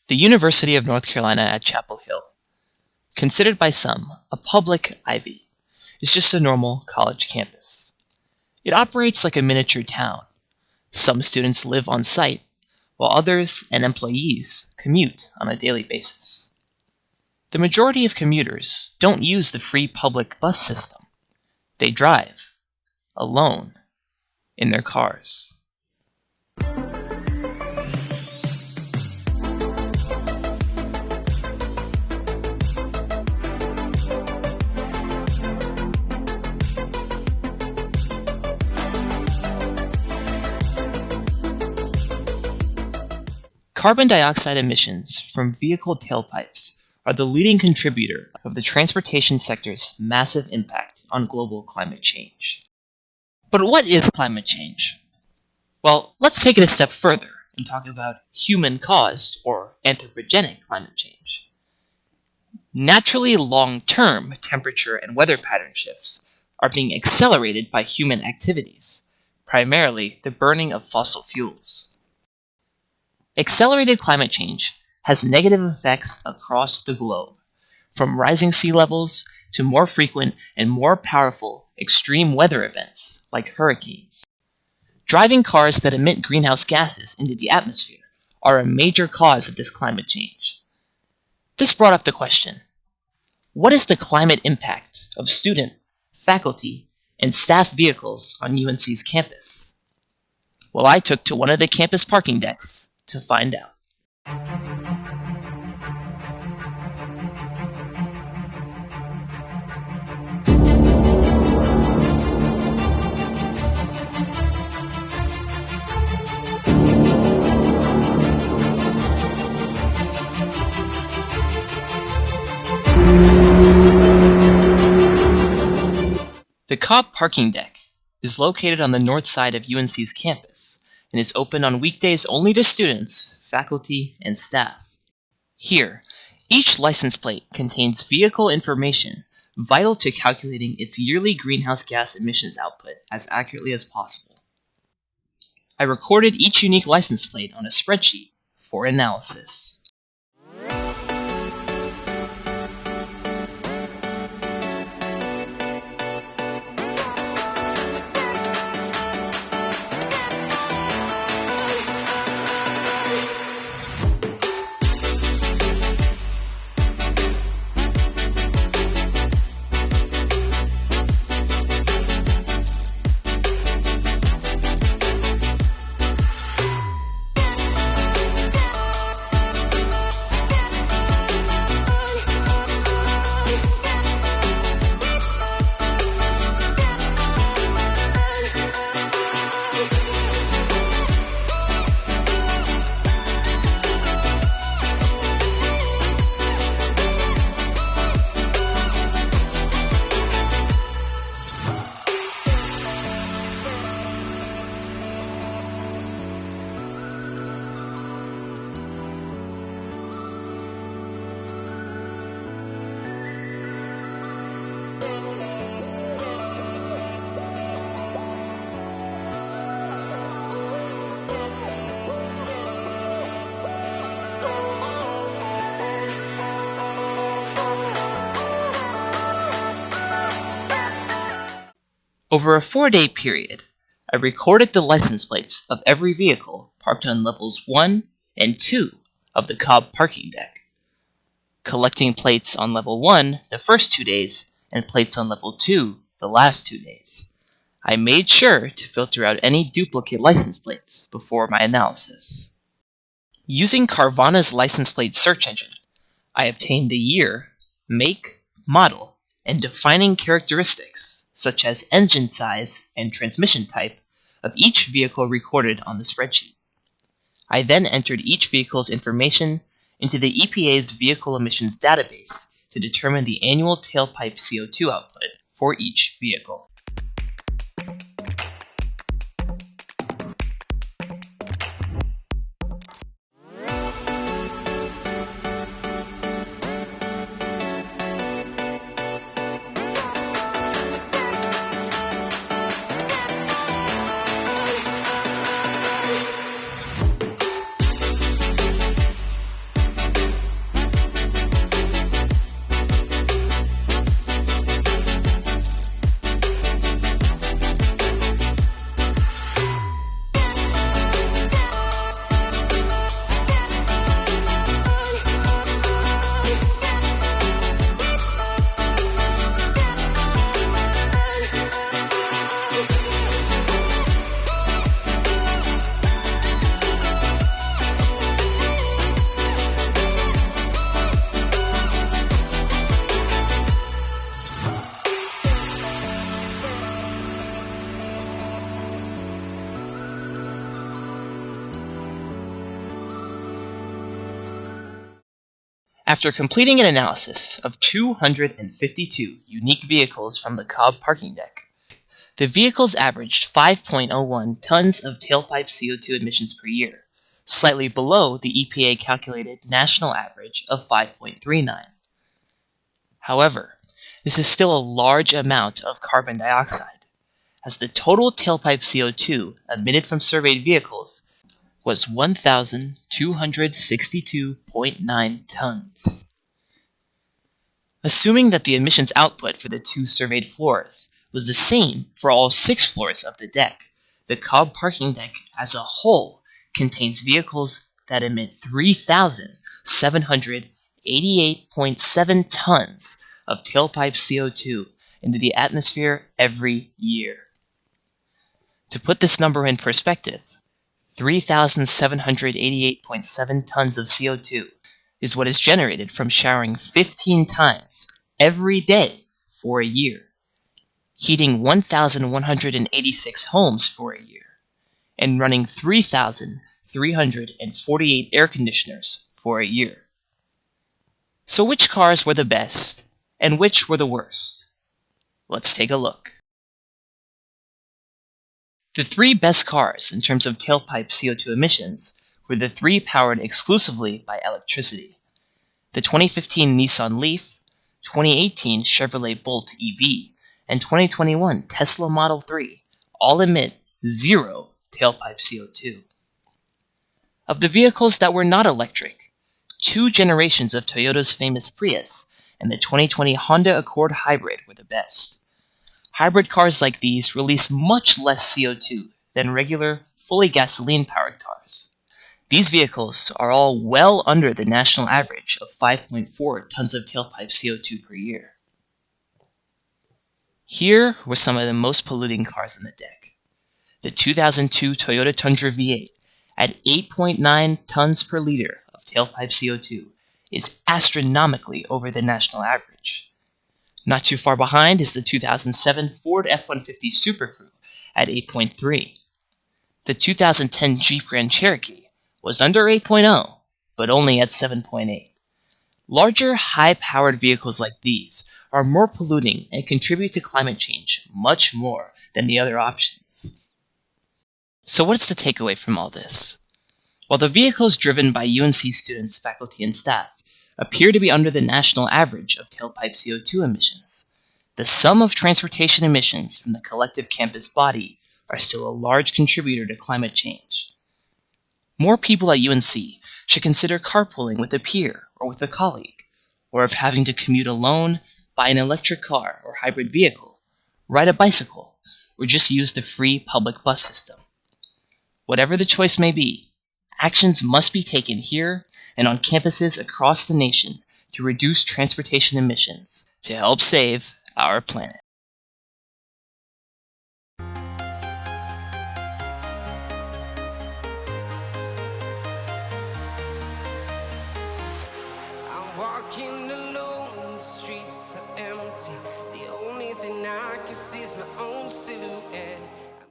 The University of North Carolina at Chapel Hill, considered by some a public ivy, is just a normal college campus. It operates like a miniature town. Some students live on site, while others and employees commute on a daily basis. The majority of commuters don't use the free public bus system. They drive, alone, in their cars. Carbon dioxide emissions from vehicle tailpipes are the leading contributor of the transportation sector's massive impact on global climate change. But what is climate change? Well, let's take it a step further and talk about human-caused or anthropogenic climate change. Naturally long-term temperature and weather pattern shifts are being accelerated by human activities, primarily the burning of fossil fuels. Accelerated climate change has negative effects across the globe, from rising sea levels to more frequent and more powerful extreme weather events like hurricanes. Driving cars that emit greenhouse gases into the atmosphere are a major cause of this climate change. This brought up the question, what is the climate impact of student, faculty, and staff vehicles on UNC's campus? Well, I took to one of the campus parking decks to find out. The Cobb parking deck is located on the north side of UNC's campus and is open on weekdays only to students, faculty, and staff. Here, each license plate contains vehicle information vital to calculating its yearly greenhouse gas emissions output as accurately as possible. I recorded each unique license plate on a spreadsheet for analysis. Over a 4-day period, I recorded the license plates of every vehicle parked on levels 1 and 2 of the Cobb parking deck, collecting plates on level 1 the first 2 days and plates on level 2 the last 2 days. I made sure to filter out any duplicate license plates before my analysis. Using Carvana's license plate search engine, I obtained the year, make, model, and defining characteristics, such as engine size and transmission type, of each vehicle recorded on the spreadsheet. I then entered each vehicle's information into the EPA's Vehicle Emissions Database to determine the annual tailpipe CO2 output for each vehicle. After completing an analysis of 252 unique vehicles from the Cobb parking deck, the vehicles averaged 5.01 tons of tailpipe CO2 emissions per year, slightly below the EPA calculated national average of 5.39. However, this is still a large amount of carbon dioxide, as the total tailpipe CO2 emitted from surveyed vehicles was 1,262.9 tons. Assuming that the emissions output for the 2 surveyed floors was the same for all 6 floors of the deck, the Cobb parking deck as a whole contains vehicles that emit 3,788.7 tons of tailpipe CO2 into the atmosphere every year. To put this number in perspective, 3,788.7 tons of CO2 is what is generated from showering 15 times every day for a year, heating 1,186 homes for a year, and running 3,348 air conditioners for a year. So which cars were the best, and which were the worst? Let's take a look. The 3 best cars in terms of tailpipe CO2 emissions were the 3 powered exclusively by electricity. The 2015 Nissan Leaf, 2018 Chevrolet Bolt EV, and 2021 Tesla Model 3 all emit 0 tailpipe CO2. Of the vehicles that were not electric, 2 generations of Toyota's famous Prius and the 2020 Honda Accord Hybrid were the best. Hybrid cars like these release much less CO2 than regular, fully gasoline-powered cars. These vehicles are all well under the national average of 5.4 tons of tailpipe CO2 per year. Here were some of the most polluting cars on the deck. The 2002 Toyota Tundra V8 at 8.9 tons per liter of tailpipe CO2 is astronomically over the national average. Not too far behind is the 2007 Ford F-150 Super Crew at 8.3. The 2010 Jeep Grand Cherokee was under 8.0, but only at 7.8. Larger, high-powered vehicles like these are more polluting and contribute to climate change much more than the other options. So what's the takeaway from all this? While the vehicles driven by UNC students, faculty, and staff appear to be under the national average of tailpipe CO2 emissions, the sum of transportation emissions from the collective campus body are still a large contributor to climate change. More people at UNC should consider carpooling with a peer or with a colleague, or if having to commute alone, buy an electric car or hybrid vehicle, ride a bicycle, or just use the free public bus system. Whatever the choice may be, actions must be taken here and on campuses across the nation to reduce transportation emissions to help save our planet. I'm walking alone, the streets are empty. The only thing I can see is my own silhouette.